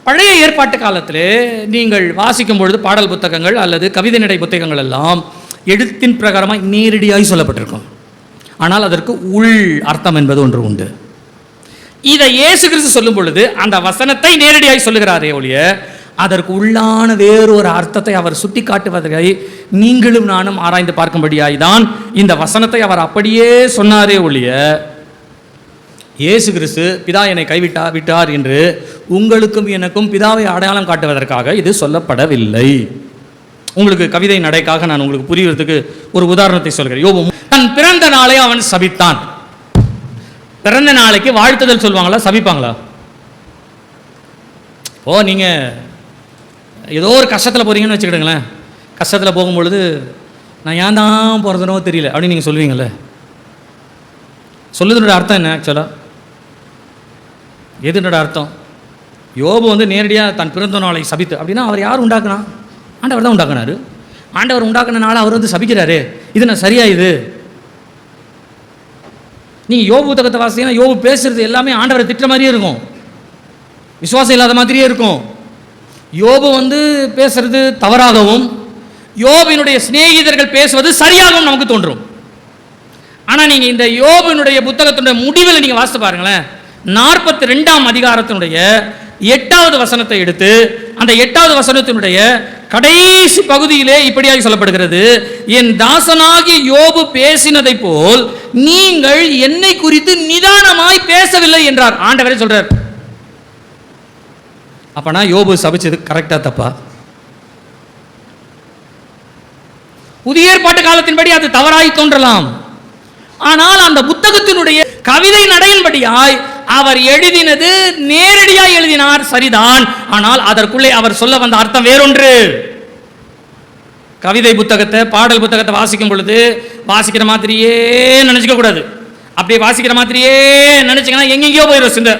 பழைய ஏற்பாட்டு காலத்தில் நீங்கள் வாசிக்கும் பொழுது பாடல் புத்தகங்கள் அல்லது கவிதை நடை புத்தகங்கள் எல்லாம் எழுத்தின் பிரகாரமாக நேரடியாக சொல்லப்பட்டிருக்கும். ஆனால் அதற்கு உள் அர்த்தம் என்பது ஒன்று உண்டு. இதை இயேசு கிறிஸ்து சொல்லும் பொழுது அந்த வசனத்தை நேரடியாக சொல்லுகிறாரே ஒழிய அதற்கு உள்ளான வேறொரு அர்த்தத்தை அவர் சுட்டி காட்டுவதை நீங்களும் நானும் ஆராய்ந்து பார்க்கும்படியாய் தான் இந்த வசனத்தை அவர் அப்படியே சொன்னாரே ஒழிய இயேசு கிறிஸ்து பிதா என்னை விட்டார் என்று உங்களுக்கும் எனக்கும் பிதாவை அடையாளம் காட்டுவதற்காக இது சொல்லப்படவில்லை. உங்களுக்கு கவிதை நடைக்காக நான் உங்களுக்கு புரிவதற்கு ஒரு உதாரணத்தை சொல்கிறேன். யோபு தன் பிறந்த நாளை அவன் சபித்தான். பிறந்த நாளைக்கு வாழ்த்துதல் சொல்லுவாங்களா, சபிப்பாங்களா? நீங்கள் ஏதோ ஒரு கஷ்டத்தில் போகிறீங்கன்னு வச்சுக்கிடுங்களேன். கஷ்டத்தில் போகும்பொழுது நான் ஏன் தான் போகிறதுனோ தெரியல அப்படின்னு நீங்கள் சொல்லுவீங்களே. சொல்லுதுனோட அர்த்தம் என்ன? ஆக்சுவலாக எதுனோட அர்த்தம்? யோபு நேரடியாக தன் பிறந்த நாளை சபித்து அப்படின்னா அவர் யார் உண்டாக்குனா? ஆண்டவர் தான் உண்டாக்குனாரு. ஆண்டவர் உண்டாக்குனால அவர் சபிக்கிறாரு. இது நான் சரியா? இது நீங்கள் யோபு புத்தகத்தை வாசிங்கன்னா யோபு பேசுறது எல்லாமே ஆண்டவரை திட்டுற மாதிரியே இருக்கும், விசுவாசம் இல்லாத மாதிரியே இருக்கும். யோபு பேசுறது தவறாகவும் யோபினுடைய சிநேகிதர்கள் பேசுவது சரியாகவும் நமக்கு தோன்றும். ஆனால் நீங்கள் இந்த யோபினுடைய புத்தகத்தினுடைய முடிவில் நீங்கள் வாசித்து பாருங்களேன். 42ஆம் அதிகாரத்தினுடைய 8வது வசனத்தை எடுத்து அந்த 8வது வசனத்தினுடைய கடைசி பகுதியிலே இப்படியாக சொல்லப்படுகிறது, என் தாசனாகி யோபு பேசினதை போல் நீங்கள் என்னை குறித்து நிதானமாய் பேசவில்லை என்றார். ஆண்டவரே சொல்றார். அப்பனா யோபு சபிச்சது கரெக்டா தப்பா? புதிய ஏற்பாட்டு காலத்தின்படி அது தவறாய் தோன்றலாம். ஆனால் அந்த புத்தகத்தினுடைய கவிதை நடையின்படியாய் அவர் எழுதினது நேரடியாய் எழுதினார், சரிதான். ஆனால் அதற்குள்ளே அவர் சொல்ல வந்த அர்த்தம் வேறொன்று. கவிதை புத்தகத்தை பாடல் புத்தகத்தை வாசிக்கும் பொழுது வாசிக்கிற மாதிரியே நினைச்சுக்க கூடாது. அப்படியே வாசிக்கிற மாதிரியே நினைச்சீங்கன்னா எங்கெங்கயோ போயிடும் சிந்த.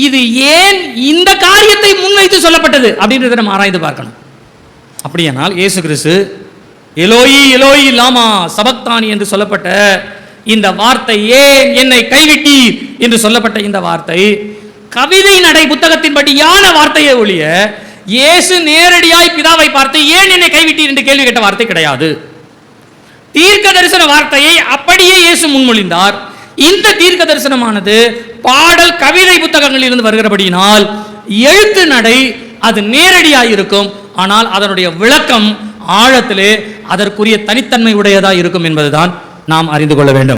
இது ஏன் இந்த காரியத்தை முன்வைத்து சொல்லப்பட்டது அப்படின்றத நம்ம ஆராய்ந்து பார்க்கணும். அப்படியானால் இயேசு கிறிஸ்து எலோயி எலோயி லாமா சபக்தானி என்று சொல்லப்பட்ட இந்த வார்த்தை, ஏன் என்னை கைவிட்டீர் என்று சொல்லப்பட்ட இந்த வார்த்தை கவிதை நடை புத்தகத்தின்படியான வார்த்தையை ஒழிய இயேசு நேரடியாய் பிதாவை பார்த்து ஏன் என்னை கைவிட்டீர் என்று கேள்வி கேட்ட வார்த்தை கிடையாது. தீர்க்க தரிசன வார்த்தையை அப்படியே இயேசு முன்மொழிந்தார். இந்த தீர்க்க தரிசனமானது பாடல் கவிதை புத்தகங்களில் இருந்து வருகிறபடியினால் எழுத்து நடை அது நேரடியாக இருக்கும். ஆனால் அதனுடைய விளக்கம் ஆழத்திலே அதற்குரிய தனித்தன்மை உடையதாக இருக்கும் என்பதுதான் நாம் அறிந்து கொள்ள வேண்டும்.